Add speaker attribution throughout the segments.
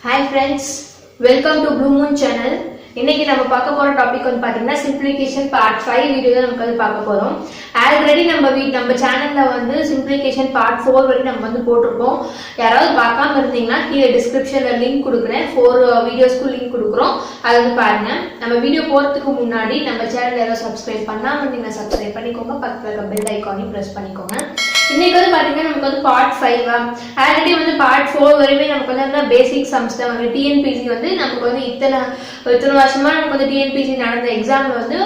Speaker 1: Hi friends, welcome to Blue Moon channel. இன்னைக்கு நம்ம பார்க்க போற டாபிக் வந்து பாத்தீங்கன்னா சிம்பிளிஃபிகேஷன் பார்ட் 5 வீடியோ தான் நம்ம வந்து பார்க்க போறோம். ஆல்ரெடி நம்ம சேனல்ல வந்து சிம்பிளிஃபிகேஷன் பார்ட் 4 வரை நம்ம வந்து போட்டுருக்கோம். யாராவது பார்க்காம இருந்தீங்கன்னா கீழே டிஸ்கிரிப்ஷன்ல லிங்க் கொடுக்குறேன். 4 வீடியோஸ்க்கு லிங்க் கொடுக்குறோம். அதை வந்து பாருங்க. நம்ம வீடியோ போறதுக்கு முன்னாடி நம்ம சேனல் யாராவது சப்ஸ்கிரைப் பண்ணாம இருந்தீங்கன்னா சப்ஸ்கிரைப் பண்ணிக்கோங்க. பக்கத்துல இருக்க பெல் ஐகானையும் பிரஸ் பண்ணிக்கோங்க. இன்னைக்கு வந்து பாத்தீங்கன்னா நமக்கு வந்து பார்ட் 5 ஆல்ரெடி வந்து பார்ட் 4 வரையுமே நமக்கு வந்து பேசிக் சம்ஸ் தான் வந்து டிஎன்பிசி வந்து நமக்கு வந்து இத்தனை வருஷமா நமக்கு வந்து டிஎன்பிசி நடந்த எக்ஸாம்ல வந்து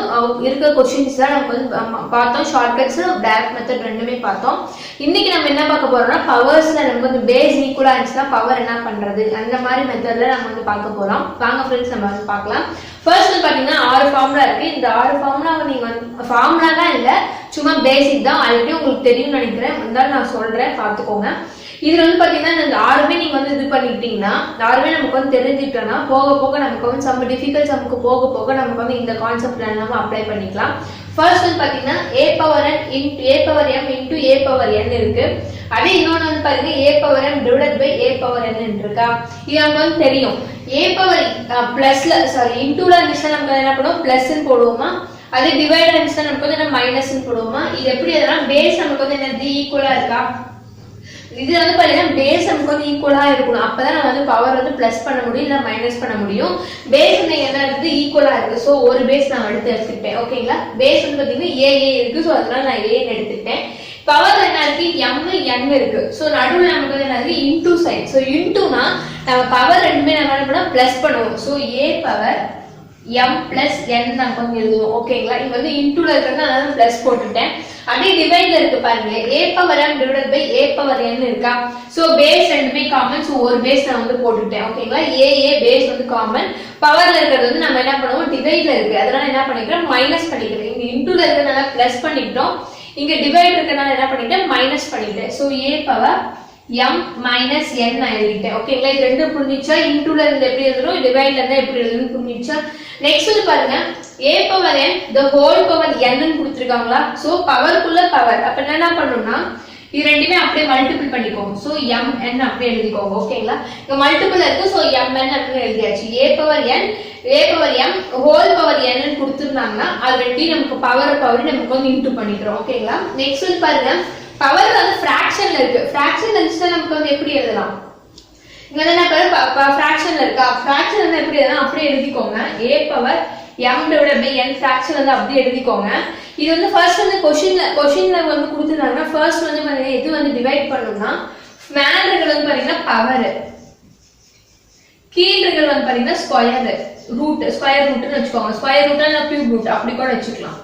Speaker 1: இருக்க கொஸ்டின்ஸ் தான் நமக்கு வந்து பார்த்தோம். ஷார்ட்கட்ஸ் டைரக்ட் மெத்தட் ரெண்டுமே பார்த்தோம். இன்னைக்கு நம்ம என்ன பார்க்க போறோம்னா பவர்ஸ்ல நமக்கு வந்து பேஸ் ஈக்குவலா இருந்துச்சுன்னா பவர் என்ன பண்றது அந்த மாதிரி மெத்தட்ல நம்ம வந்து பார்க்க போறோம். வாங்க ஃப்ரெண்ட்ஸ் நம்ம வந்து பார்க்கலாம். ஃபர்ஸ்ட் வந்து பாத்தீங்கன்னா 6 ஃபார்முலா இருக்கு. இந்த 6 ஃபார்முலாவை நீங்க வந்து ஃபார்முலா தான் இல்ல, சும்மா பேசிக் தான். ஆல்ரெடி உங்களுக்கு தெரியும்னு நினைக்கிறேன், இருந்தாலும் நான் சொல்றேன் பார்த்துக்கோங்க. இதுல வந்து பாத்தீங்கன்னா இந்த 6மே நீங்க வந்து இது பண்ணிட்டீங்கன்னா 6மே நமக்கு வந்து தெரிஞ்சுக்கிட்டோம்னா போக போக நமக்கு வந்து சம் டிஃபிகல்ட் சம்க்கு போக போக நமக்கு வந்து இந்த கான்செப்ட் நம்ம அப்ளை பண்ணிக்கலாம். ஃபர்ஸ்ட் வந்து பாத்தீங்கன்னா a power n into a power m into a power n இருக்கு. அதே இன்னொன்னு வந்து பாத்தீங்கன்னா a power m divided by a power n இருக்கா. இது நமக்கு வந்து தெரியும். a power பிளஸ்ல இன்டூல இருந்துச்சுன்னா நமக்கு என்ன பண்ணுவோம், பிளஸ் போடுவோமா, அதே டிவைட் இருந்துச்சுன்னா நமக்கு வந்து மைனஸ் போடுவோமா. இது எப்படி அதெல்லாம் பேஸ் நமக்கு வந்து என்னது ஈக்குவலா இருக்கா. இது வந்து பாத்தீங்கன்னா பேஸ் நமக்கு வந்து ஈக்குவலா இருக்கணும். அப்பதான் நம்ம வந்து பவர் வந்து பிளஸ் பண்ண முடியும் இல்ல மைனஸ் பண்ண முடியும். பேஸ் வந்து என்ன இருக்குது, ஈக்குவலா இருக்கு. சோ ஒரு பேஸ் நான் எடுத்துக்கிட்டேன். ஓகேங்களா. பேஸ் வந்து பாத்தீங்கன்னா ஏ இருக்கு. சோ அதனால நான் ஏ எடுத்துக்கிட்டேன். பவர் என்ன இருக்கு, எம் என் இருக்கு. சோ நடுவுல நமக்கு வந்து என்ன இருக்கு, இன்டூ சைன். சோ இன்டூனா நம்ம பவர் ரெண்டுமே நம்ம என்ன பண்ணா பிளஸ் பண்ணுவோம். So a power m plus n நம்ம வந்து எழுதுவோம். ஓகேங்களா. இங்க வந்து இன்டூல இருக்கிறது அதனால பிளஸ் போட்டுட்டேன். அதே டிவைட்ல இருக்கு பாருங்க, a power m divided by a power n இருக்கா. சோ பேஸ் ரெண்டுமே காமன். சோ ஒரு பேஸ் நான் வந்து போட்டுட்டேன். ஓகேங்களா. a பேஸ் வந்து காமன். பவர்ல இருக்கிறது வந்து நம்ம என்ன பண்ணுவோம், டிவைட்ல இருக்கு. அதனால என்ன பண்ணிக்கிறோம், மைனஸ் பண்ணிக்கிறோம். இங்க இன்டூல இருக்கிறதுனால பிளஸ் பண்ணிட்டோம், இங்க டிவைட் இருக்கிறதுனால என்ன பண்ணிட்டேன், மைனஸ் பண்ணிட்டேன். So a power m minus n நான் எழுதிட்டேன். ஓகேங்களா. இது ரெண்டும் புரிஞ்சிச்சா. இன்டூல இருந்து எப்படி எழுதுறோம், டிவைட்ல இருந்து எப்படி எழுதுறோம் புரிஞ்சிச்சா. நெக்ஸ்ட் வந்து பாருங்க, a power n the whole power n ன்னு கொடுத்திருக்காங்களா. So பவர்க்குள்ள power. அப்ப என்ன பண்ணனும்னா இது ரெண்டுமே அப்படியே மல்டிபிள் பண்ணிக்கோங்க. சோ mn அப்படியே எழுதிக்கோங்க. ஓகேங்களா. இங்க மல்டிபிள் இருக்கு. சோ mn அப்படியே எழுதியாச்சு. a power m whole power n ன்னு கொடுத்திருந்தாங்கன்னா அது ரெண்டையும் நமக்கு பவர் நமக்கு வந்து இன்டு பண்ணிக்கிறோம். ஓகேங்களா. நெக்ஸ்ட் வந்து பாருங்க, பவர் வந்து ஃபிராக்ஷன்ல இருக்கு. ஃபிராக்ஷன்ல இருந்துச்சுன்னா நமக்கு வந்து எப்படி எழுதலாம், இங்க வந்து என்ன ஃபிராக்ஷன்ல இருக்கா. ஃபிராக்ஷன் வந்து எப்படி எழுதலாம், அப்படியே எழுதிக்கோங்க. a power m divided by n fraction வந்து அப்படியே எழுதிக்கோங்க. இது வந்து ஃபர்ஸ்ட் வந்து क्वेश्चनல வந்து கொடுத்திருந்தாங்கன்னா ஃபர்ஸ்ட் வந்து பாத்தீங்கன்னா இது வந்து டிவைட் பண்ணனும்னா மேல இருக்கிறது வந்து பாத்தீங்கன்னா பவர், கீழ இருக்கிறது வந்து பாத்தீங்கன்னா ஸ்கொயர் ரூட்னு வெச்சுக்கோங்க. ஸ்கொயர் ரூட் இல்ல கியூப் ரூட் அப்படி கூட வெச்சுக்கலாம்.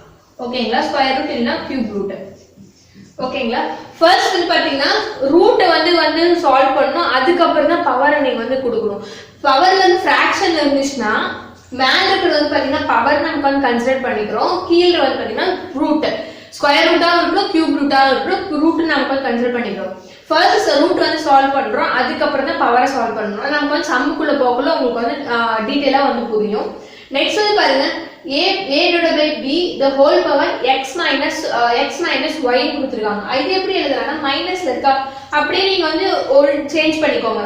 Speaker 1: ஓகேங்களா. ஸ்கொயர் ரூட் இல்லனா கியூப் ரூட். ஓகேங்களா. ஃபர்ஸ்ட் வந்து பாத்தீங்கன்னா ரூட் வந்து சால்வ் பண்ணனும். அதுக்கு அப்புறம் தான் பவரை நீங்க வந்து கொடுக்கணும். பவர்ல வந்து ஃபிராக்ஷன் இருந்துச்சுன்னா மேல இருக்கிறது வந்து பாத்தீங்கன்னா பவர் நமக்கு வந்து கன்சிடர் பண்ணிக்கிறோம். கீழ வந்து பாத்தீங்கன்னா ரூட், ஸ்கொயர் ரூட்டாவும் இருக்கும் கியூப் ரூட்டாவும் இருக்கும். ரூட் நமக்கு வந்து கன்சிடர் பண்ணிக்கிறோம். ஃபர்ஸ்ட் ரூட் வந்து சால்வ் பண்றோம், அதுக்கு அப்புறம் தான் பவரை சால்வ் பண்ணணும். நமக்கு வந்து சம்முக்குள்ள போகல உங்களுக்கு வந்து டீடைலா வந்து புரியும். நெக்ஸ்ட் வந்து பாருங்க, a divided by b the whole power x minus y கொடுத்திருக்காங்க. இது எப்படி எழுதலாம்னா மைனஸ்ல இருக்கா. அப்படியே நீங்க வந்து ஒரு சேஞ்ச் பண்ணிக்கோங்க.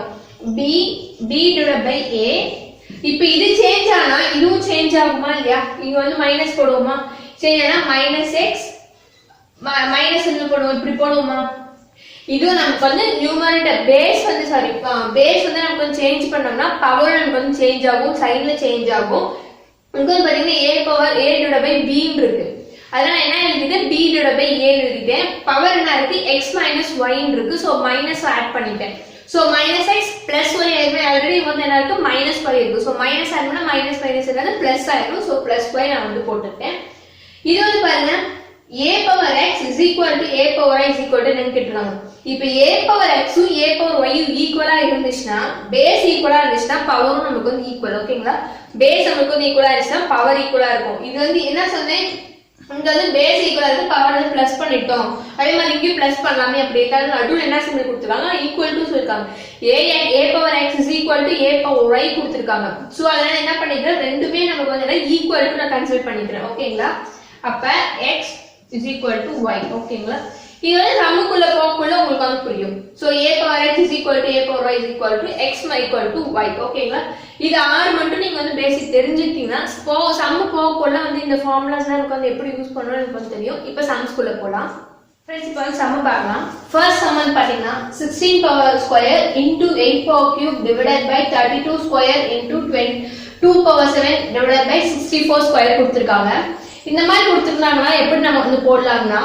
Speaker 1: b divided by a. இப்போ இது சேஞ்ச் ஆனா இதுவும் சேஞ்ச் ஆகுமா இல்லையா. இங்க வந்து மைனஸ் போடுவோமா, சேஞ்ச் ஆனா -x மைனஸ் என்ன போடுவோம், இப்படி போடுவோமா. இது நமக்கு வந்து நியூமரேட்டர் பேஸ் வந்து பேஸ் வந்து நமக்கு வந்து சேஞ்ச் பண்ணோம்னா பவர் நமக்கு வந்து சேஞ்ச் ஆகும், சைடுல சேஞ்ச் ஆகும். இங்க பாத்தீங்கன்னா a power a divided by b இருக்கு. அதனால என்ன எழுதிட்டேன், b divided by a எழுதிட்டேன். பவர் என்ன இருக்கு, x minus y இருக்கு. சோ மைனஸ் ஆட் பண்ணிட்டேன். So -x plus y already வந்து என்ன இருக்கு, -y இருக்கு. சோ மைனஸ் ஆட் பண்ணா மைனஸ் என்னது பிளஸ் ஆயிடும். சோ பிளஸ் y நான் வந்து போட்டுட்டேன். இது வந்து பாருங்க a power x is equal to a power y is equal to என்னன்னு கேட்டிருக்காங்க. இப்போ a power x um a power y ஈக்குவலா இருந்துச்சுன்னா பேஸ் ஈக்குவலா இருந்துச்சுன்னா பவரும் நமக்கு வந்து ஈக்குவல். ஓகேங்களா. பேஸ் நமக்கு வந்து ஈக்குவலா இருந்துச்சுன்னா பவர் ஈக்குவலா இருக்கும். இது வந்து என்ன சொன்னேன், இங்க வந்து பேஸ் ஈக்குவலா இருக்கு, பவர் வந்து பிளஸ் பண்ணிட்டோம். அதே மாதிரி இங்கேயும் பிளஸ் பண்ணலாமே. அப்படி நடுவில் என்ன சிம்பிள் கொடுத்துருக்காங்க, ஈக்குவல் டு சொல்லிருக்காங்க. a power x is equal to a power y கொடுத்திருக்காங்க. சோ அதனால என்ன பண்ணிக்கிறேன், ரெண்டுமே நமக்கு வந்து ஈக்குவல் டு நான் கன்சிடர் பண்ணிக்கிறேன். ஓகேங்களா. அப்ப x is equal to y. ஓகேங்களா. இது வந்து சம்முக்குள்ள போக்குள்ள உங்களுக்கு வந்து புரியும். So a power x is equal to a power y is equal to x equal to y. ஓகேங்களா? இது ஆறு மட்டும் நீங்க வந்து பேசிக் தெரிஞ்சிட்டீங்கன்னா சம் போக்குள்ள வந்து இந்த ஃபார்முலாஸ் எல்லாம் வந்து எப்படி யூஸ் பண்ணனும்னு எனக்கு வந்து தெரியும். இப்போ சம்ஸ்குள்ள போலாம். ஃப்ரெண்ட்ஸ் இப்போ சம் பார்க்கலாம். ஃபர்ஸ்ட் சம் வந்து பாத்தீங்கன்னா 16 power square into 8 power cube divided by 32 square into 2 power 7 divided by 64 square கொடுத்திருக்காங்க. இந்த மாதிரி கொடுத்திருந்தாங்கன்னா எப்படி நம்ம வந்து போடலாம்னா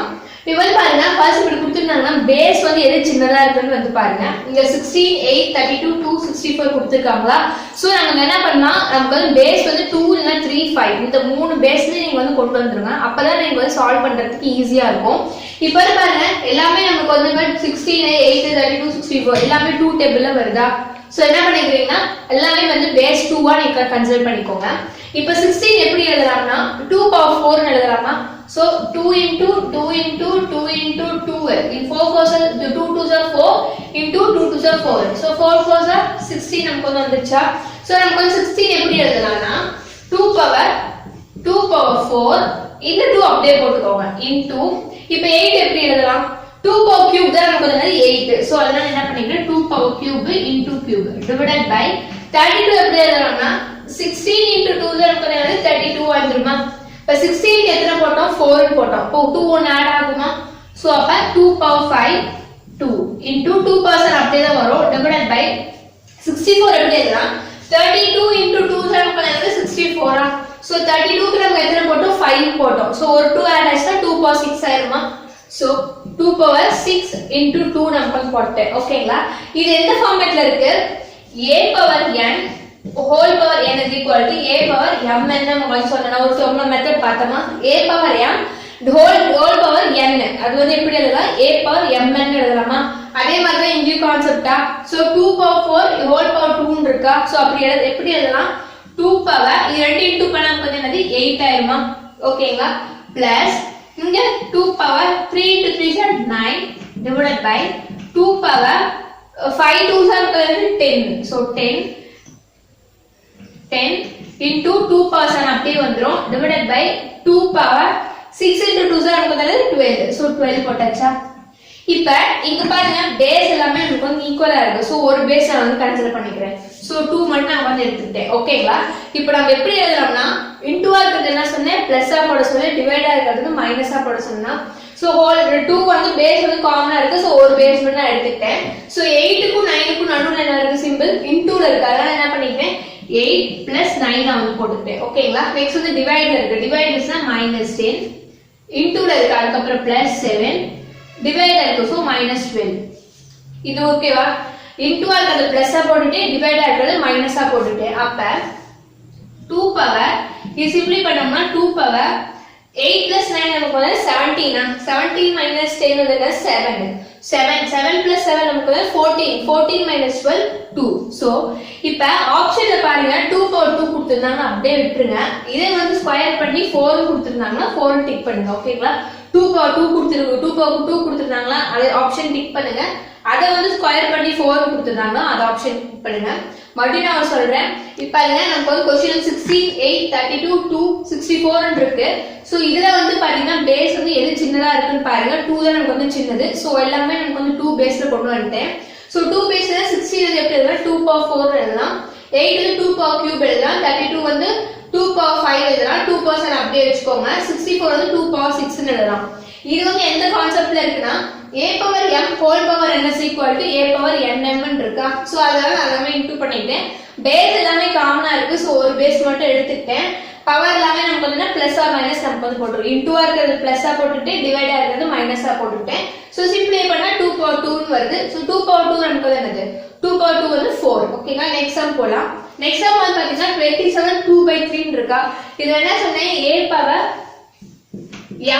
Speaker 1: இப்போ வந்து பாருங்க ஃபர்ஸ்ட் இப்படி கொடுத்திருந்தாங்கன்னா பேஸ் வந்து எது சின்னதா இருக்குன்னு வந்து பாருங்க. இங்க 16 8 32 2 64 கொடுத்திருக்காங்களா? சோ நம்ம என்ன பண்ணா நமக்கு வந்து பேஸ் வந்து 2 இல்ல 3 5 இந்த மூணு பேஸ்ல நீங்க வந்து கொண்டு வந்துருங்க. அப்பதான் நீங்க வந்து சால்வ் பண்றதுக்கு ஈஸியா இருக்கும். இப்போ பாருங்க எல்லாமே நமக்கு வந்து 16 8 32 64 எல்லாமே 2 டேபிள்ல வருதா? சோ என்ன பண்ணிக்கிறீங்கன்னா எல்லாமே வந்து பேஸ் 2 நீங்க கன்சிடர் பண்ணிக்கோங்க. இப்போ 16 எப்படி எழுதலாம்னா 2 power 4 ன்னு எழுதலாமா? So 2 into 2 into 2 into 2 in 4 4s 2 2s are 4 into 2 2s are 4. So 4 4s are 16 நமக்கு வந்து வந்துச்சா? So நமக்கு 16 எப்படி எழுதலாம்னா 2 power 4 இந்த 2 அப்படியே போட்டுக்கோங்க into இப்போ 8 எப்படி எழுதலாம்? 2 power cube தான் நமக்கு வந்து 8. So அதனால என்ன பண்ணிக்கிறேன் 2 power cube into cube divided by 32 எப்படி எழுதலாம்னா 16 into 2 தான் நமக்கு வந்து 32 வந்துருமா? இப்ப 16 க்கு எத்தனை போட்டோம் 4 போட்டோம். அப்போ 2 1 ஆட் ஆகுமா? சோ அப்ப 2 power 5 2 into 2% அப்படியே தான் வரும் divided by 64 எப்படி எழுதலாம் 32 into 2 நமக்கு வந்து 64 ஆ? சோ 32 க்கு நம்ம எத்தனை போட்டோம் 5 போட்டோம். சோ ஒரு 2 ஆட் ஆயிடுச்சா 2 power 6 ஆயிருமா? சோ 2 power 6 into 2 நமக்கு போட்டேன். ஓகேங்களா? இது எந்த ஃபார்மட்ல இருக்கு? a power n whole power n is equal to a power m n நம்ம சொன்னா ஒரு ஃபார்முலா மெத்தட் பார்த்தோமா a power m whole power n அது வந்து எப்படி எழுதலாம் a power m n எழுதலாமா? அதே மாதிரி தான் இங்க கான்செப்டா. சோ 2 power 4 whole power 2 ன்னு இருக்கா? சோ அப்படி எப்படி எழுதலாம் 2 power இது ரெண்டு இன்டு பண்ணா நமக்கு என்னது 8 ஆயிருமா? ஓகேங்களா? பிளஸ் இங்க 2 power 3 into 3 is 9 divided by 2 power 5 2s are 10. So 10 into 2% அப்படியே வந்துரும் divided by 2 power 6 into 2 is நமக்கு 12. So 12 போட்டாச்சா? இப்ப இங்க பாருங்க பேஸ் எல்லாமே நமக்கு வந்து ஈக்குவலா இருக்கு. சோ ஒரு பேஸ் நான் வந்து கன்சிடர் பண்ணிக்கிறேன். சோ 2 மட்டும் நான் வந்து எடுத்துட்டேன். ஓகேங்களா? இப்போ நம்ம எப்படி எழுதலாம்னா இன்டு ஆ இருக்கிறது என்ன சொன்னேன் பிளஸ் ஆ போட சொன்னேன் டிவைடா இருக்கிறது மைனஸ் ஆ போட சொன்னா சோ ஹோல் 2 வந்து பேஸ் வந்து காமனா இருக்கு. சோ ஒரு பேஸ் மட்டும் நான் எடுத்துட்டேன். சோ 8 க்கும் 9 க்கும் நடுவுல என்ன இருக்கு சிம்பிள் இன்டுல இருக்கு. அதனால என்ன பண்ணிட்டேன் 8 plus 9 நான் வந்து போட்டுட்டேன். ஓகேங்களா? நெக்ஸ்ட் வந்து டிவைட்ல இருக்கு. டிவைட்ஸ்னா -10 இன்டுல இருக்கு. அதுக்கு அப்புறம் +7 டிவைட்ல இருக்கு. சோ -12 இது ஓகேவா? இன்டுவா இருக்கிறது பிளஸ் ஆ போட்டுட்டேன் டிவைடா இருக்கிறது மைனஸ் ஆ போட்டுட்டேன். அப்ப 2 பவர் இது சிம்பிளை பண்ணோம்னா 2 பவர் 8 plus 9 நமக்கு வந்து 17 17 minus 10 வந்து 7 plus 7 நமக்கு வந்து 14 minus 12 2. சோ இப்ப ஆப்ஷன்ல பாருங்க 2 power 2 கொடுத்திருந்தாங்க அப்படியே விட்டுருங்க. இதை வந்து ஸ்கொயர் பண்ணி 4 கொடுத்திருந்தாங்கன்னா 4 டிக் பண்ணுங்க. ஓகேங்களா? 2 power 2 கொடுத்திருக்கு 2 power 2 கொடுத்திருந்தாங்களா அது ஆப்ஷன் டிக் பண்ணுங்க. அத வந்து ஸ்கொயர் பண்ணி 4 கொடுத்திருந்தாங்கன்னா அது ஆப்ஷன் டிக் பண்ணுங்க. மறுபடியும் நான் சொல்றேன். இப்ப பாருங்க நமக்கு வந்து क्वेश्चन 16 8 32 2 64 ன்னு இருக்கு. சோ இதுல வந்து பாத்தீங்கன்னா பேஸ் வந்து எது சின்னதா இருக்குன்னு பாருங்க. 2 தான் நமக்கு வந்து சின்னது. சோ எல்லாமே நமக்கு வந்து 2 பேஸ்ல கொண்டு வந்துட்டேன். சோ 2 பேஸ்ல 16 வந்து எப்படி எழுதலாம் 2 power 4 எழுதலாம். 8 வந்து 2 power cube எழுதலாம். 32 வந்து 2 power 5 எழுதலாம். 2% அப்படியே வெச்சுக்கோங்க. 64 வந்து 2 power 6 ன்னு எழுதலாம். இது வந்து எந்த கான்செப்ட்ல இருக்குன்னா a power m whole power n is equal to a power nm ன்னு இருக்கா? சோ அதனால நான் எல்லாமே இன்டு பண்ணிட்டேன். பேஸ் எல்லாமே காமனா இருக்கு. சோ ஒரு பேஸ் மட்டும் எடுத்துட்டேன். பவர் எல்லாமே நமக்கு வந்து பிளஸ் ஆர் மைனஸ் நமக்கு வந்து போட்டுருக்கோம். இன்டு ஆ இருக்கிறது பிளஸ் ஆ போட்டுட்டு டிவைட் ஆ இருக்கிறது மைனஸ் ஆ போட்டுட்டேன். சோ சிம்பிளை பண்ணா 2 power 2 ன்னு வருது. சோ 2 power 2 நமக்கு வந்து என்னது 2 power 2 வந்து 4. ஓகேங்களா? நெக்ஸ்ட் சம் போலாம். நெக்ஸ்ட் சம் வந்து பாத்தீங்கன்னா 27 2/3 ன்னு இருக்கா? இது என்ன சொன்னேன் a power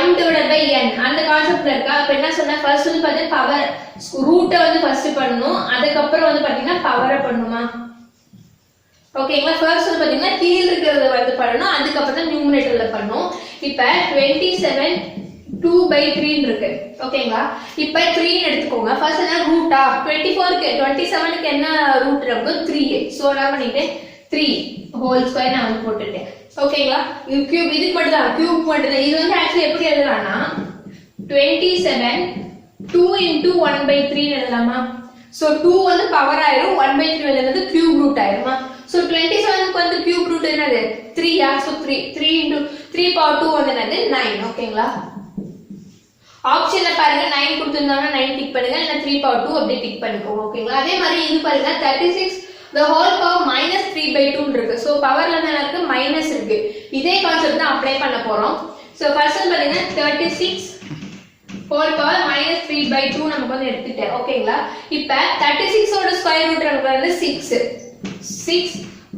Speaker 1: m divided by n அந்த கான்செப்ட்ல இருக்கா? அப்ப என்ன சொன்னா ஃபர்ஸ்ட் வந்து பாத்தீங்கன்னா பவர் ரூட்ட வந்து ஃபர்ஸ்ட் பண்ணனும். அதுக்கு அப்புறம் வந்து பாத்தீங்கன்னா பவரை பண்ணுமா? ஓகேங்களா? ஃபர்ஸ்ட் வந்து பாத்தீங்கன்னா கீழ இருக்கிறத வந்து பண்ணனும். அதுக்கு அப்புறம் தான் நியூமரேட்டர்ல பண்ணனும். இப்ப 27 2/3 ன்னு இருக்கு. ஓகேங்களா? இப்ப 3 ன்னு எடுத்துக்கோங்க. ஃபர்ஸ்ட் என்ன ரூட்டா 24 க்கு 27 க்கு என்ன ரூட் நமக்கு 3. சோ நான் பண்ணிட்டேன் 3 ஹோல் ஸ்கொயர் நான் வந்து போட்டுட்டேன். ஓகேங்களா? இது கியூப் இதுக்கு மட்டும் தான் கியூப் மட்டும் தான். இது வந்து एक्चुअली எப்படி எழுதலாம்னா 27 2 into 1 by 3 எழுதலாமா? So 2 வந்து பவர் ஆயிரும், 1 by 3 வந்து cube root ஆயிருமா? So 27 வந்து cube root என்னது 3 யா? So 3 into 3 power 2 வந்து என்னது 9. ஓகேங்களா? ஆப்ஷன்ல பாருங்க 9 கொடுத்திருந்தாங்க 9 டிக் பண்ணுங்க, இல்ல 3 power 2 அப்படியே டிக் பண்ணிக்கோங்க. ஓகேங்களா? அதே மாதிரி இது பாருங்க 36 the whole power minus 3 by 2 இருக்கு. சோ பவர்ல என்ன இருக்கு மைனஸ் இருக்கு. இதே கான்செப்ட் தான் அப்ளை பண்ண போறோம். சோ ஃபர்ஸ்ட் பாருங்க 36 whole power minus 3 by 2 நமக்கு வந்து எடுத்துட்டேன். ஓகேங்களா? இப்போ 36 ஓட ஸ்கொயர் ரூட் நமக்கு வந்து 6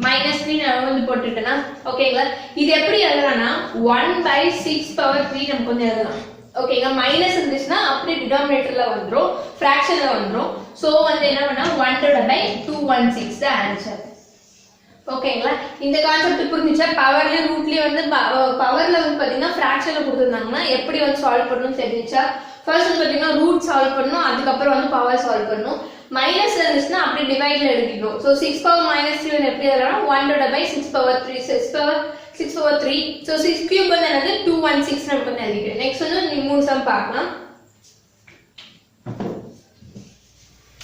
Speaker 1: minus 3 நான் வந்து போட்டுட்டேனா. ஓகேங்களா? இது எப்படி எழுதலாம்னா 1 by 6 power 3 நமக்கு வந்து எழுதலாம். ஓகேங்க, மைனஸ் இருந்துச்சுன்னா அப்படியே டினாமினேட்டர்ல வந்துரும், ஃபிராக்ஷன்ல வந்துரும். சோ வந்து என்ன பண்ணா 1/216 தான் ஆன்சர். ஓகேங்களா? இந்த கான்செப்ட் புரிஞ்சுச்சா? பவர்ல ரூட்லயே வந்து பவர்ல வந்து பாத்தீங்கன்னா ஃபிராக்ஷன்ல கொடுத்திருந்தாங்கன்னா எப்படி வந்து சால்வ் பண்ணனும் தெரிஞ்சுச்சா? ஃபர்ஸ்ட் வந்து பாத்தீங்கன்னா ரூட் சால்வ் பண்ணனும், அதுக்கு அப்புறம் வந்து பவர் சால்வ் பண்ணனும். மைனஸ் இருந்துச்சுன்னா அப்படியே டிவைட்ல எழுதிக்கணும். சோ 6 பவர் மைனஸ் 3 எப்படி எழுதலாம்? 1/6 power 3 6 power 3. So 6 cube வந்து என்னது 216 நமக்கு வந்து எழுதிக்கிறேன். நெக்ஸ்ட் வந்து மூணு சம் பார்க்கலாம்.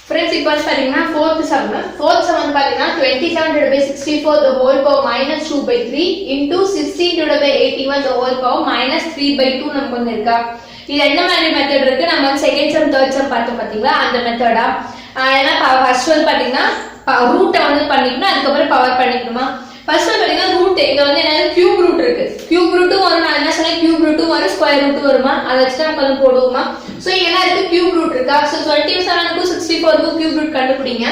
Speaker 1: फ्रेंड्स இப்போ பாத்தீங்கன்னா fourth sum வந்து பாத்தீங்கன்னா 27/64 the whole power minus 2/3 into 16/81 the whole power minus 3/2 நமக்கு வந்து இருக்கா. இது என்ன மாதிரி மெத்தட் இருக்கு? நம்ம செகண்ட் சம் தேர்ட் சம் பார்த்தோம் பாத்தீங்களா, அந்த மெத்தடா. ஏன்னா ஃபர்ஸ்ட் வந்து பாத்தீங்கன்னா ரூட்டை வந்து பண்ணிக்கணும், அதுக்கு அப்புறம் பவர் பண்ணிக்கணுமா. ஃபர்ஸ்ட் பாத்தீங்கன்னா ரூட் இங்க வந்து என்ன கியூப் ரூட் இருக்கு. கியூப் ரூட்டும் வரும், நான் என்ன சொன்னேன் கியூப் ரூட்டும் வரும், ஸ்கொயர் ரூட்டும் வருமா, அதை வச்சு நம்ம வந்து போடுவோமா. சோ இங்க என்ன இருக்கு கியூப் ரூட் இருக்கா. சோ 27 க்கு 64 க்கு கியூப் ரூட் கண்டுபிடிங்க.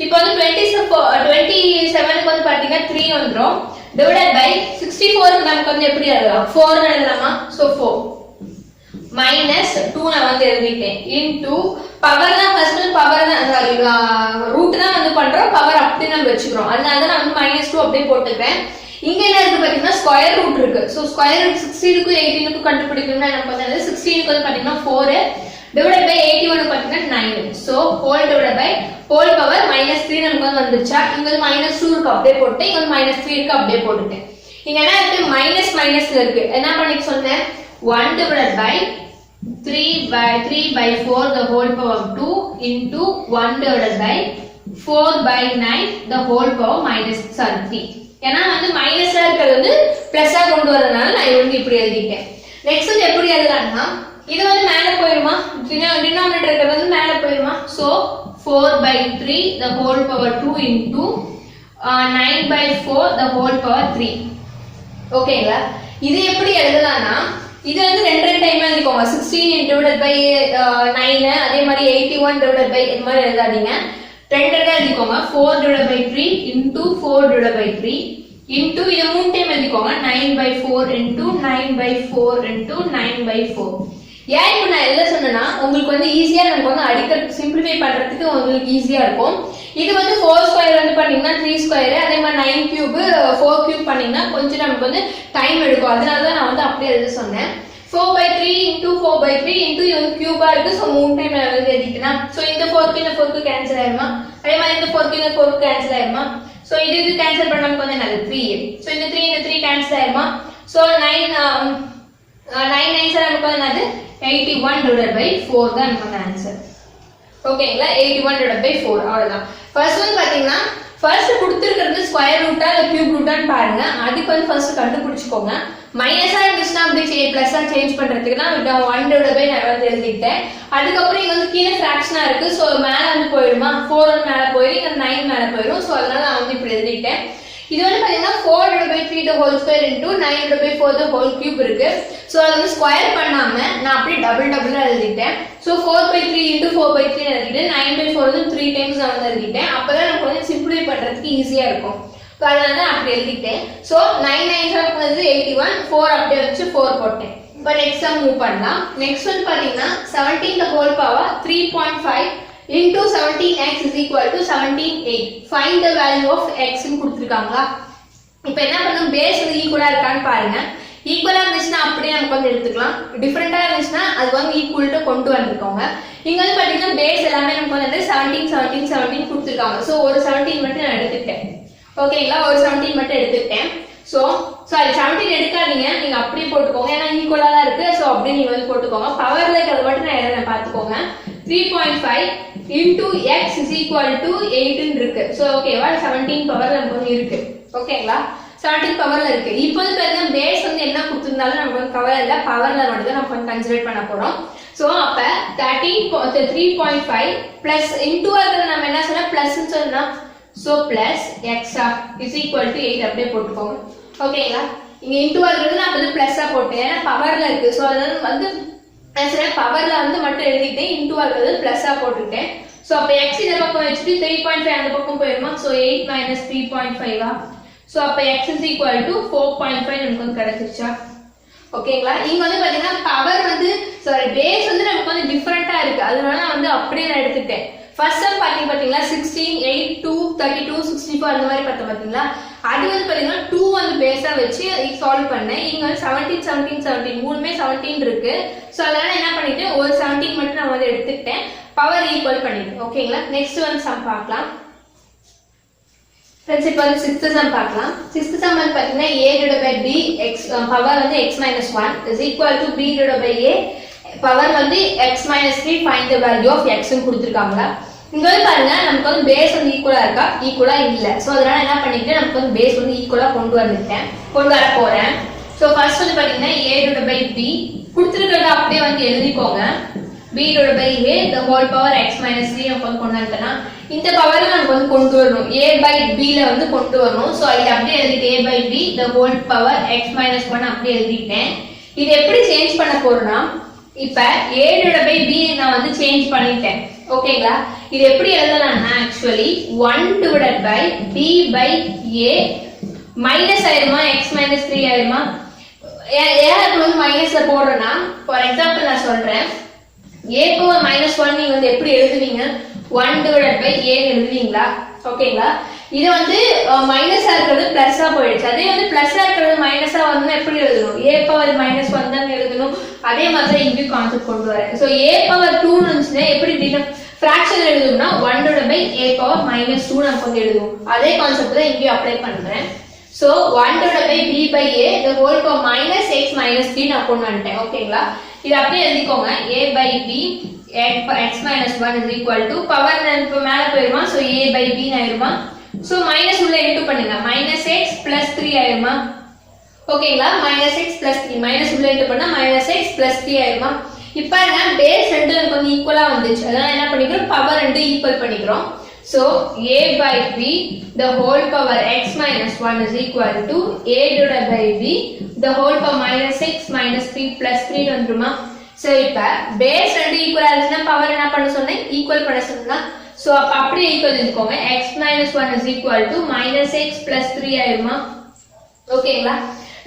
Speaker 1: இப்போ வந்து 27 க்கு வந்து பாத்தீங்கன்னா 3 வந்துரும், டிவைடட் பை 64 க்கு நமக்கு வந்து எப்படி எழுதலாம் 4 ன்னு எழுதலாமா. சோ 4 minus 2 நான் வந்து எழுதிட்டேன் into பவர் தான் ஃபர்ஸ்ட் பவர் தான் சாரி ரூட் தான் வந்து பண்றோம், பவர் அப்படியே நம்ம வெச்சுக்கிறோம். அதனால தான் நான் வந்து -2 அப்படியே போட்டுக்கிறேன். இங்க என்ன இருக்கு பாத்தீங்கன்னா ஸ்கொயர் ரூட் இருக்கு. சோ ஸ்கொயர் ரூட் 16 க்கு 18 க்கு கண்டுபிடிக்கணும்னா என்ன பண்ணது 16 க்கு வந்து பாத்தீங்கன்னா 4 டிவைடட் பை 81 க்கு பாத்தீங்கன்னா 9. So whole divided by whole power -3 நமக்கு வந்து வந்துருச்சா. இங்க வந்து -2 இருக்கு அப்படியே போட்டுட்டேன், இங்க வந்து -3 இருக்கு அப்படியே போட்டுட்டேன். இங்க என்ன இருக்கு மைனஸ்ல இருக்கு. என்ன பண்ணி சொன்னேன் 1 divided by 3 by 4 the whole power 2 into 1 divided by 4 by 9 the whole power -3. ஏன்னா வந்து மைனஸா இருக்கிறது வந்து பிளஸ்ஸா கொண்டு வரதுனால நான் இது வந்து இப்படி எழுதிட்டேன். நெக்ஸ்ட் வந்து எப்படி எழுதலாம்னா இது வந்து மேல போயிடுமா, டினாமினேட்டர் இருக்கிறது வந்து மேல போயிடுமா. So 4 by 3 the whole power 2 into 9 by 4 the whole power 3. ஓகேங்களா? இது எப்படி எழுதலாம்னா இது வந்து ரெண்டு டைம் எழுதிக்கோங்க. 16 divided by 9 அதே மாதிரி 81 divided by இந்த மாதிரி எழுதாதீங்க, ரெண்டு எழுதிக்கோங்க. 4 divided by 3 into 4 divided by 3 into இது மூணு டைம் எழுதிக்கோங்க 9 by 4 into 9 by 4 into 9 by 4. ஏன் இப்போ நான் எழுத சொன்னேன்னா உங்களுக்கு வந்து ஈஸியா நமக்கு வந்து அடிக்கிறதுக்கு சிம்பிளிஃபை பண்றதுக்கு உங்களுக்கு ஈஸியா இருக்கும். இது வந்து 4 ஸ்கொயர் வந்து பண்ணீங்கன்னா 3 ஸ்கொயர், அதே மாதிரி 9 கியூப் 4 கியூப் பண்ணீங்கன்னா கொஞ்சம் நமக்கு வந்து டைம் எடுக்கும். அதனால தான் நான் வந்து அப்படியே எழுத சொன்னேன். 4 by 3 into 4 by 3 into இது வந்து கியூபா இருக்கு. சோ மூணு டைம் நான் எழுதிட்டேனா. சோ இந்த 4 க்கு இந்த 4 க்கு கேன்சல் ஆயிருமா, அதே மாதிரி இந்த 4 க்கு இந்த 4 க்கு கேன்சல் ஆயிருமா. சோ இது கேன்சல் பண்ணா நமக்கு வந்து என்னது 3. சோ இந்த 3 கேன்சல் ஆயிருமா. சோ 9 9 சார் நமக்கு வந்து என்னது 81 divided by 4 தான் நமக்கு ஆன்சர். ஓகேங்களா? 81 divided by 4 அவ்வளவுதான். ஃபர்ஸ்ட் வந்து பாத்தீங்கன்னா ஃபர்ஸ்ட் கொடுத்திருக்கிறது ஸ்கொயர் ரூட்டா இல்ல கியூப் ரூட்டான்னு பாருங்க. அதுக்கு வந்து ஃபர்ஸ்ட் கண்டுபிடிச்சுக்கோங்க. மைனஸா இருந்துச்சுன்னா அப்படியே பிளஸ்ஸா சேஞ்ச் பண்றதுக்கு நான் 1 divided by நான் வந்து எழுதிட்டேன். அதுக்கப்புறம் இங்க வந்து கீழே ஃபிராக்ஷனா இருக்கு. சோ மேல வந்து போயிடுமா, 4 வந்து மேல போயிடும், இங்க 9 மேல போயிடும். சோ அதனால நான் வந்து இப்படி எழுதிட்டேன். இது வந்து பாத்தீங்கன்னா 4 divided by 3 the whole square into 9 divided by 4 the whole cube இருக்கு. சோ அது வந்து ஸ்கொயர் பண்ணாம நான் அப்படியே டபுளா எழுதிட்டேன். சோ 4 by 3 into 4 by 3 எழுதிட்டேன். 9 by 4 வந்து 3 டைம்ஸ் நான் வந்து எழுதிட்டேன். அப்பதான் நமக்கு வந்து சிம்பிளிஃபை பண்றதுக்கு ஈஸியா இருக்கும். சோ அதனால தான் அப்படி எழுதிட்டேன். சோ 9 9 வந்து 81, 4 அப்படியே வச்சு 4 போட்டேன். இப்போ நெக்ஸ்ட் சம் மூவ் பண்ணலாம். நெக்ஸ்ட் வந்து பாத்தீங்கன்னா 17 the whole power 3.5 into 17x is equal to 17.8. Find the value of x ன்னு கொடுத்திருக்காங்களா. இப்போ என்ன பண்ணனும், பேஸ் வந்து ஈக்குவலா இருக்கான்னு பாருங்க. ஈக்குவலா இருந்துச்சுன்னா அப்படியே நமக்கு வந்து எடுத்துக்கலாம். டிஃபரெண்டா இருந்துச்சுன்னா அது வந்து ஈக்குவல்ட்ட கொண்டு வந்துக்கோங்க. இங்க வந்து பாத்தீங்கன்னா பேஸ் எல்லாமே நமக்கு வந்து 17 கொடுத்திருக்காங்க. சோ ஒரு 17 மட்டும் நான் எடுத்துட்டேன். ஓகேங்களா? ஒரு 17 மட்டும் எடுத்துட்டேன். ஸோ சாரி 17 எடுக்காதீங்க, நீங்க அப்படியே போட்டுக்கோங்க, ஏன்னா ஈக்குவலா தான் இருக்கு. ஸோ அப்படியே நீங்க வந்து போட்டுக்கோங்க. பவர்ல இருக்கிறது மட்டும் நான் எழுதுறேன் பார்த்துக்கோங்க. 3.5 into x is equal to 8 இருக்கு. ஸோ ஓகேவா, 17 பவர்ல நமக்கு வந்து இருக்கு. ஓகேங்களா, 17 பவர்ல இருக்கு. இப்போ வந்து பாத்தீங்கன்னா பேஸ் வந்து என்ன கொடுத்திருந்தாலும் நமக்கு வந்து கவர் இல்ல, பவர்ல மட்டும் தான் நம்ம வந்து கன்சிடர் பண்ண போறோம். சோ அப்ப 3.5 பிளஸ் இன்டு வரது நம்ம என்ன சொன்னா பிளஸ் னு சொன்னா, so plus x is equal to 8 அப்படியே போட்டுக்கோங்க. ஓகேங்களா, இங்க இன்டு வரது நான் வந்து பிளஸ்ஸா போட்டேன், ஏன்னா பவர்ல இருக்கு. சோ அதனால வந்து பவர்ல வந்து மட்டும் எழுதிட்டேன், இன்டு வரது பிளஸ்ஸா போட்டுட்டேன். சோ அப்ப x இந்த பக்கம் வச்சிட்டு 3.5 அந்த பக்கம் போயிருமா. சோ 8 minus 3.5 சோ அப்ப x is equal to 4.5 நமக்கு வந்து கிடைச்சிருச்சா. ஓகேங்களா, இங்க வந்து பாத்தீங்கன்னா பவர் வந்து சாரி பேஸ் வந்து நமக்கு வந்து டிஃபரெண்டா இருக்கு, அதனால நான் வந்து அப்படியே நான் எடுத்துட்டேன். ஃபர்ஸ்ட் சம் பாத்தீங்களா 16 8 2 32 64 அந்த மாதிரி பார்த்தோம் பாத்தீங்களா. அது வந்து பாத்தீங்கன்னா 2 வந்து பேஸா வச்சு சால்வ் பண்ணேன். இங்க வந்து 17 17 17 மூணுமே 17 இருக்கு. சோ அதனால என்ன பண்ணிட்டேன், ஒரு 17 மட்டும் நான் வந்து எடுத்துக்கிட்டேன், பவர் ஈக்குவல் பண்ணிட்டேன். ஓகேங்களா, நெக்ஸ்ட் வந்து சம் பார்க்கலாம். ஃப்ரெண்ட்ஸ் இப்போ வந்து 6th சம் பார்க்கலாம். 6th சம் வந்து பாத்தீங்கன்னா a divided by b x power வந்து x minus 1 is equal to b divided by a power வந்து x minus 3 find the value of x னு கொடுத்திருக்காங்க. இங்க வந்து பாருங்க நமக்கு வந்து பேஸ் வந்து ஈக்குவலா இருக்கா, ஈக்குவலா இல்ல. சோ அதனால என்ன பண்ணிட்டேன், நமக்கு வந்து பேஸ் வந்து ஈக்குவலா கொண்டு வர போறேன். சோ ஃபர்ஸ்ட் வந்து பாத்தீங்கன்னா a divided by b கொடுத்திருக்கிறத அப்படியே வந்து எழுதிக்கோங்க. b divided by a the whole power x minus 3 நம்ம வந்து கொண்டு வரட்டனா, இந்த பவரை நமக்கு வந்து கொண்டு வரணும், a by b ல வந்து கொண்டு வரணும். சோ இத அப்படியே எழுதிட்டு a by b the whole power x minus 1 அப்படியே எழுதிட்டேன். இது எப்படி சேஞ்ச் பண்ண போறேன்னா, இப்ப a divided by b நான் வந்து சேஞ்ச் பண்ணிட்டேன். ஓகேங்களா, இது எப்படி எழுதலாம்னா actually 1 divided by b by a minus ஆயிருமா x minus 3 ஆயிருமா. ஏன் வந்து மைனஸ்ல போடுறேன்னா, ஃபார் எக்ஸாம்பிள் நான் சொல்றேன், a power minus 1 நீங்க வந்து எப்படி எழுதுவீங்க, 1 divided by a எழுதுவீங்களா. ஓகேங்களா, இது வந்து மைனஸா இருக்கிறது பிளஸ்ஸா போயிடுச்சு. அதே வந்து பிளஸ்ஸா இருக்கிறது மைனஸா வந்து எப்படி எழுதணும், a power minus 1 தான் எழுதணும். அதே மாதிரி இங்கேயும் கான்செப்ட் கொண்டு வரேன். சோ a power 2 இருந்துச்சுன்னா எப்படி ஃபிராக்ஷன் எழுதணும்னா 1 divided by a power minus 2 நம்ம வந்து எழுதுவோம். அதே கான்செப்ட் தான் இங்கேயும் அப்ளை பண்றேன். So 1 divided by b by a the whole power minus x minus 3 நான் கொண்டு வந்துட்டேன். ஓகேங்களா, இது அப்படியே எழுதிக்கோங்க, a by b x minus 1 is equal to power இப்ப மேல போயிருமா. சோ a by b ஆயிருமா. சோ மைனஸ் உள்ள இன்டு பண்ணுங்க, minus x plus 3 ஆயிருமா. ஓகேங்களா, minus x plus 3 மைனஸ் உள்ள இன்டு பண்ணா minus x plus 3 ஆயிருமா. இப்போ நான் பேஸ் ரெண்டு எனக்கு வந்து ஈக்குவலா வந்துச்சு, அதனால என்ன பண்ணிக்கிறோம், பவர் ரெண்டு ஈக்குவல் பண்ணிக்கிறோம். So a by b the whole power x minus 1 is equal to a divided by b the whole power minus x minus 3 plus 3 வந்துருமா. சோ இப்ப பேஸ் ரெண்டு ஈக்குவலா இருந்துச்சுன்னா பவர் என்ன பண்ண சொன்னேன், ஈக்குவல் பண்ண சொன்னா. சோ அப்ப அப்படியே ஈக்குவல் எழுதிக்கோங்க, x minus 1 is equal to minus x plus 3 ஆயிருமா. ஓகேங்களா,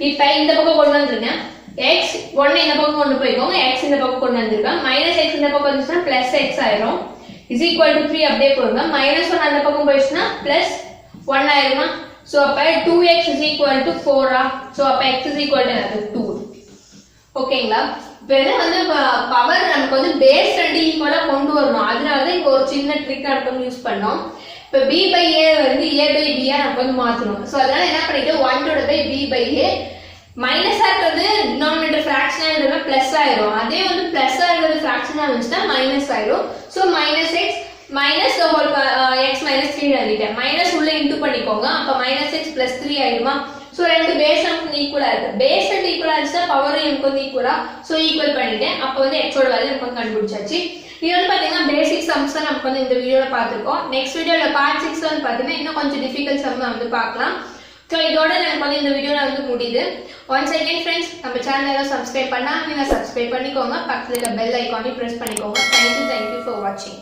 Speaker 1: இப்ப இந்த பக்கம் கொண்டு வந்துருங்க, x 1 இந்த பக்கம் கொண்டு போய்க்கோங்க, x இந்த பக்கம் கொண்டு வந்திருக்கேன், minus x இந்த பக்கம் வந்துச்சுன்னா plus x ஆயிரும் is equal to 3 அப்படியே போடுங்க, minus 1 அந்த பக்கம் போயிடுச்சுன்னா plus 1 ஆயிருமா. சோ அப்ப 2x is equal to 4 so அப்ப x is equal to 2. ஓகேங்களா, இப்போ வந்து பவர் நமக்கு வந்து பேஸ் ரெண்டு ஈக்குவலா கொண்டு வரணும், அதனால தான் இங்க ஒரு சின்ன ட்ரிக் நம்ம யூஸ் பண்ணோம். இப்போ b by a வந்து a by b நமக்கு வந்து மாத்தணும். சோ அதனால என்ன பண்ணிட்டு 1 divided by b by a மைனஸா இருக்கிறது டினாமினேட்டர் ஃபிராக்ஷனா இருக்கிறது பிளஸ் ஆயிரும், அதே வந்து பிளஸ்ஸா இருக்கிறது ஃபிராக்ஷனா இருந்துச்சுன்னா மைனஸ் ஆயிரும். So minus x minus the whole x minus 3 எழுதிட்டேன், மைனஸ் உள்ள இன்டு பண்ணிக்கோங்க, அப்ப minus x plus 3 ஆயிருமா. சோ ரெண்டு பேஸ் நமக்கு ஈக்குவலா இருக்கு, பேஸ் ரெண்டு ஈக்குவலா இருந்துச்சுன்னா பவரும் எனக்கு வந்து ஈக்குவலா. சோ ஈக்குவல் பண்ணிட்டேன், அப்ப வந்து x ஓட வேல்யூ நமக்கு வந்து கண்டுபிடிச்சாச்சு. இது வந்து பாத்தீங்கன்னா பேசிக் சம்ஸ் தான் நமக்கு வந்து இந்த வீடியோல பார்த்திருக்கோம். நெக்ஸ்ட் வீடியோல பார்ட் 6 வந்து பாத்தீங்கன்னா இன்னும் கொஞ்சம் டிஃபிகல்ட் சம் வந்து பார்க்கலாம். சோ இதோட நமக்கு வந்து இந்த வீடியோல வந்து முடியுது. ஒன்ஸ் அகைன் ஃப்ரெண்ட்ஸ், நம்ம சேனலை சப்ஸ்கிரைப் பண்ணா நீங்க சப்ஸ்கிரைப் பண்ணிக்கோங்க, பக்கத்துல இருக்க பெல் ஐகானை பிரஸ் பண்ணிக்கோங்க. Thank you for watching.